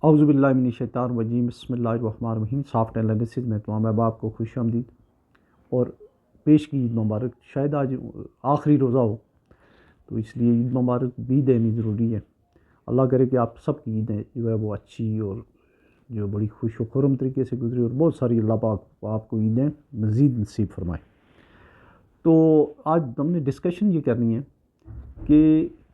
औज़ुबिल्लाहिमिनश्शैतानिर्रजीम बिस्मिल्लाहिर्रहमानिर्रहीम। Soft analysis में तमाम अहबाब को खुशामदीद और पेश की ईद मुबारक। शायद आज आखिरी रोज़ा हो, तो इसलिए ईद मुबारक भी देनी ज़रूरी है। अल्लाह करे कि आप सब की ईदें जो है वो अच्छी और जो बड़ी खुश व खुर्रम तरीके से गुजरी और बहुत सारी अल्लाह पाक आपको ईदें मज़ीद नसीब फरमाए। तो आज हमने डिस्कशन ये करनी है कि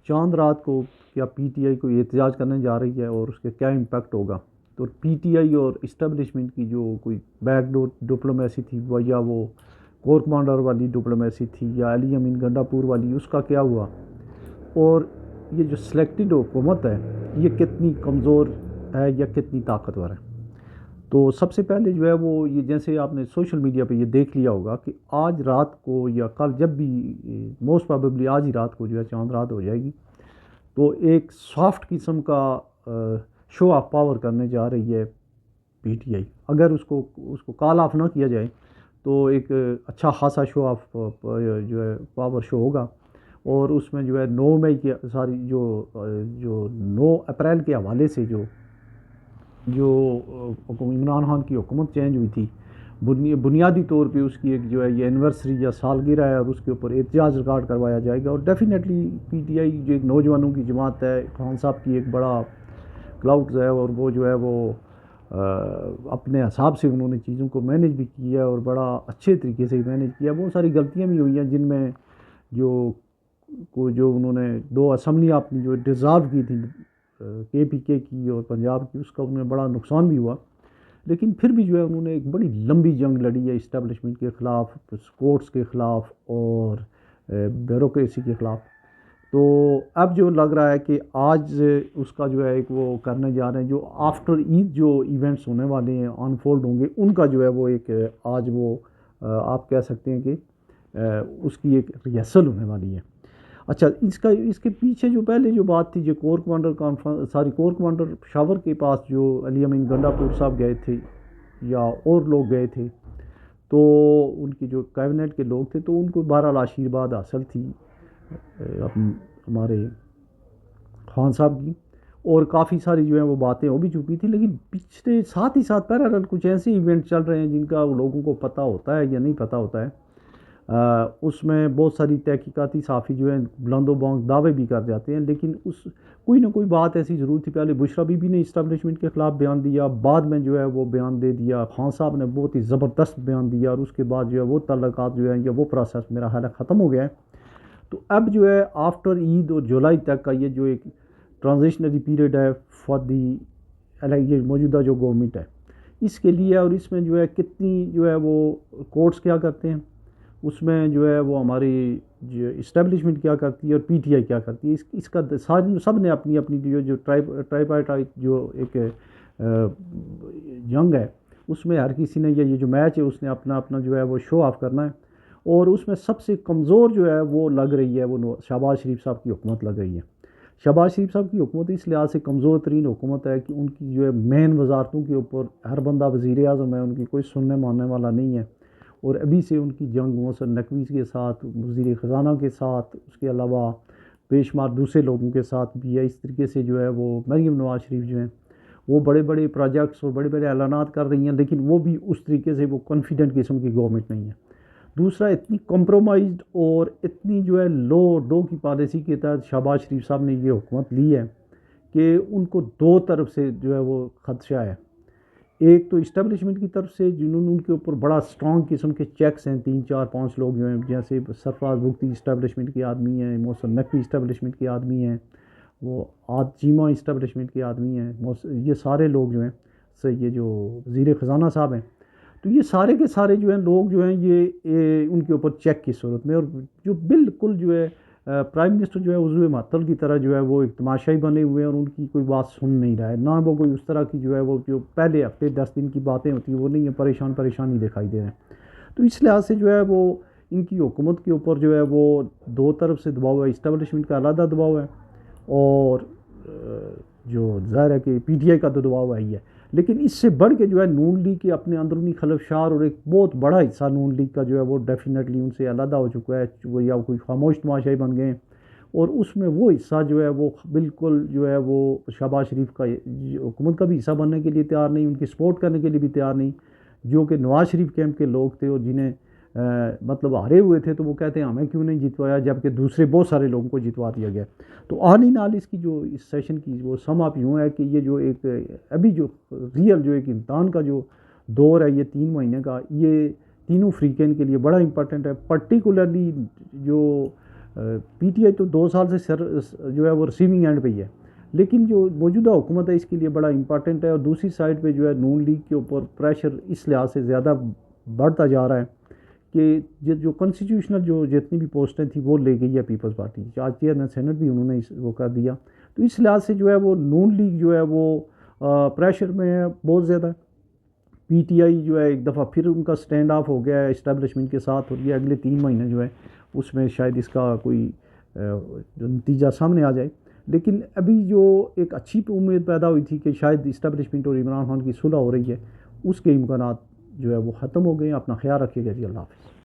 चांद रात को क्या पीटीआई को एहतजाज करने जा रही है और उसके क्या इम्पैक्ट होगा। तो पीटीआई और इस्टेब्लिशमेंट की जो कोई बैकडोर डिप्लोमेसी थी या वो कोर कमांडर वाली डिप्लोमेसी थी या अली अमीन गंडापुर वाली, उसका क्या हुआ। और ये जो सिलेक्टेड हुकूमत है ये कितनी कमज़ोर है या कितनी ताकतवर है। तो सबसे पहले जो है वो ये जैसे आपने सोशल मीडिया पे ये देख लिया होगा कि आज रात को या कल, जब भी मोस्ट प्रोबेबली आज ही रात को जो है चांद रात हो जाएगी, तो एक सॉफ्ट किस्म का शो ऑफ पावर करने जा रही है पीटीआई। अगर उसको कॉल ऑफ ना किया जाए तो एक अच्छा खासा शो ऑफ जो है पावर शो होगा। और उसमें जो है 9 मई की सारी जो 9 अप्रैल के हवाले से जो इमरान खान की हुकूमत चेंज हुई थी, बुनियादी तौर पे उसकी एक जो है ये एनिवर्सरी या सालगिरह है और उसके ऊपर एहतजाज रिकॉर्ड करवाया जाएगा। और डेफिनेटली पीटीआई जो एक नौजवानों की जमात है, खान साहब की एक बड़ा क्लाउड्स है और वो जो है वो अपने हिसाब से उन्होंने चीज़ों को मैनेज भी किया और बड़ा अच्छे तरीके से मैनेज किया। बहुत सारी गलतियाँ भी हुई हैं जिनमें जो उन्होंने 2 असम्बलियाँ अपनी जो डिज़ॉल्व की थी केपीके की और पंजाब की, उसका उन्हें बड़ा नुकसान भी हुआ। लेकिन फिर भी जो है उन्होंने एक बड़ी लंबी जंग लड़ी है इस्टेब्लिशमेंट के ख़िलाफ़, कोर्ट्स के ख़िलाफ़ और ब्यूरोक्रेसी के ख़िलाफ़। तो अब जो लग रहा है कि आज उसका जो है एक वो करने जा रहे हैं, जो आफ्टर ईद जो इवेंट्स होने वाले हैं अनफोल्ड होंगे, उनका जो है वो एक आज वो आप कह सकते हैं कि उसकी एक रिहर्सल होने वाली है। अच्छा, इसके पीछे जो पहले जो बात थी, जो कोर कमांडर पेशावर के पास जो अली अमीन गंडापुर साहब गए थे या और लोग गए थे, तो उनकी जो कैबिनेट के लोग थे, तो उनको बहरहाल आशीर्वाद हासिल थी हमारे खान साहब की। और काफ़ी सारी जो है वो बातें हो भी चुकी थी। लेकिन पिछले साथ ही साथ पैरेलल कुछ ऐसे इवेंट चल रहे हैं जिनका लोगों को पता होता है या नहीं पता होता है। उसमें बहुत सारी तहकीकाती साफ़ी जो है बुलंदोबांग दावे भी कर जाते हैं, लेकिन उस कोई ना कोई बात ऐसी ज़रूर थी। पहले बुशरा बीबी ने इस्टेब्लिशमेंट के ख़िलाफ़ बयान दिया, बाद में जो है वो बयान दे दिया, खान साहब ने बहुत ही ज़बरदस्त बयान दिया और उसके बाद जो है वो तल्लुकात जो है या वो प्रोसेस मेरा ख्याल ख़त्म हो गया है। तो अब जो है आफ्टर ईद और जुलाई तक का ये जो एक ट्रांजिशनरी पीरियड है फॉर दी ये मौजूदा जो गवर्नमेंट है इसके लिए, और इसमें जो है कितनी जो है वो कोर्ट्स क्या करते हैं, उसमें जो है वो हमारी जो इस्टेब्लिशमेंट क्या करती है और पीटीआई क्या करती है, इसका सारी सब ने अपनी अपनी जो ट्राइपार्टाइट जो एक जंग है, उसमें हर किसी ने ये जो मैच है उसने अपना अपना जो है वो शो ऑफ करना है। और उसमें सबसे कमज़ोर जो है वो लग रही है वो शहबाज शरीफ साहब की हुकूमत लग रही है। शहबाज शरीफ साहब की हुकूमत इस लिहाज से कमज़ोर तरीन हुकूमत है कि उनकी जो है मेन वजारतों के ऊपर हर बंदा वज़ीर आज़म है, उनकी कोई सुनने मानने वाला नहीं है। और अभी से उनकी जंग मोहसिन नकवी के साथ, वज़ीर ख़ज़ाना के साथ, उसके अलावा बेशुमार दूसरे लोगों के साथ भी है। इस तरीके से जो है वो मरीम नवाज़ शरीफ जो हैं वो बड़े बड़े प्रोजेक्ट्स और बड़े बड़े ऐलानात कर रही हैं, लेकिन वो भी उस तरीके से वो कॉन्फिडेंट किस्म की गवर्नमेंट नहीं है। दूसरा, इतनी कॉम्प्रोमाइज़्ड और इतनी जो है लो डो की पॉलिसी के तहत शहबाज शरीफ साहब ने ये हुकूमत ली है कि उनको 2 तरफ से जो है वो खदशा है। एक तो इस्टेब्लिशमेंट की तरफ से जिन्होंने उनके ऊपर बड़ा स्ट्रॉन्ग किस्म के चेक्स हैं, 3 4 5 लोग जो हैं, जैसे सरफराज बुगती इस्टेब्लिशमेंट के आदमी हैं, मोहसिन नकवी इस्टेब्लिशमेंट के आदमी हैं, वो आद चीमा इस्टेब्लिशमेंट के आदमी हैं, ये सारे लोग जो हैं से ये जो वज़ीर ख़ज़ाना साहब हैं, तो ये सारे के सारे जो हैं लोग जो हैं ये उनके ऊपर चेक की सूरत में, और जो बिल्कुल जो है प्राइम मिनिस्टर जो है उज़्वे मअतल की तरह जो है वो एक तमाशाई बने हुए हैं और उनकी कोई बात सुन नहीं रहा है। ना वो कोई उस तरह की जो है वो जो पहले हफ्ते 10 दिन की बातें होती हैं वो नहीं है, परेशान ही दिखाई दे रहे हैं। तो इस लिहाज से जो है वो इनकी हुकूमत के ऊपर जो है वो 2 तरफ से दबाव है। इस्टेब्लिशमेंट का अलग दबाव है और जो ज़ाहिर है कि पीटीआई का तो दबाव है ही है। लेकिन इससे बढ़ के जो है नून लीग के अपने अंदरूनी खलफशार और एक बहुत बड़ा हिस्सा नून लीग का जो है वो डेफिनेटली उनसे अलग हो चुका है, वो या कोई खामोश तमाशाई बन गए, और उसमें वो हिस्सा जो है वो बिल्कुल जो है वो शहबाज शरीफ का हुकूमत का भी हिस्सा बनने के लिए तैयार नहीं, उनकी सपोर्ट करने के लिए भी तैयार नहीं। जो कि नवाज शरीफ कैंप के लोग थे और जिन्हें मतलब हारे हुए थे, तो वो कहते हैं हमें क्यों नहीं जितवाया, जबकि दूसरे बहुत सारे लोगों को जितवा दिया गया। तो आल इन ऑल इसकी जो इस सेशन की वो सम आप यूँ है कि ये जो एक अभी जो रियल जो एक इम्तहान का जो दौर है, ये 3 महीने का, ये तीनों फ्रीकैन के लिए बड़ा इंपॉर्टेंट है। पर्टिकुलरली जो पीटीआई तो 2 साल से सर जो है वो रिसीविंग एंड पे ही है, लेकिन जो मौजूदा हुकूमत है इसके लिए बड़ा इंपॉर्टेंट है। और दूसरी साइड पे जो है नून लीग के ऊपर प्रेशर इस लिहाज से ज़्यादा बढ़ता जा रहा है कि जो कॉन्स्टिट्यूशनल जो जितनी भी पोस्टें थी वो ले गई है पीपल्स पार्टी। आज चेयरमैन सेनेट भी उन्होंने वो कर दिया। तो इस लिहाज से जो है वो नून लीग जो है वो प्रेशर में है बहुत ज़्यादा। पीटीआई जो है एक दफ़ा फिर उनका स्टैंड ऑफ हो गया है इस्टेब्लिशमेंट के साथ, और ये अगले 3 महीने जो है उसमें शायद इसका कोई जो नतीजा सामने आ जाए। लेकिन अभी जो एक अच्छी उम्मीद पैदा हुई थी कि शायद इस्टेब्लिशमेंट और इमरान खान की सुलह हो रही है, उसके इम्कानात जो है वो ख़त्म हो गए हैं। अपना ख्याल रखिएगा जी, अल्लाह हाफ़िज़।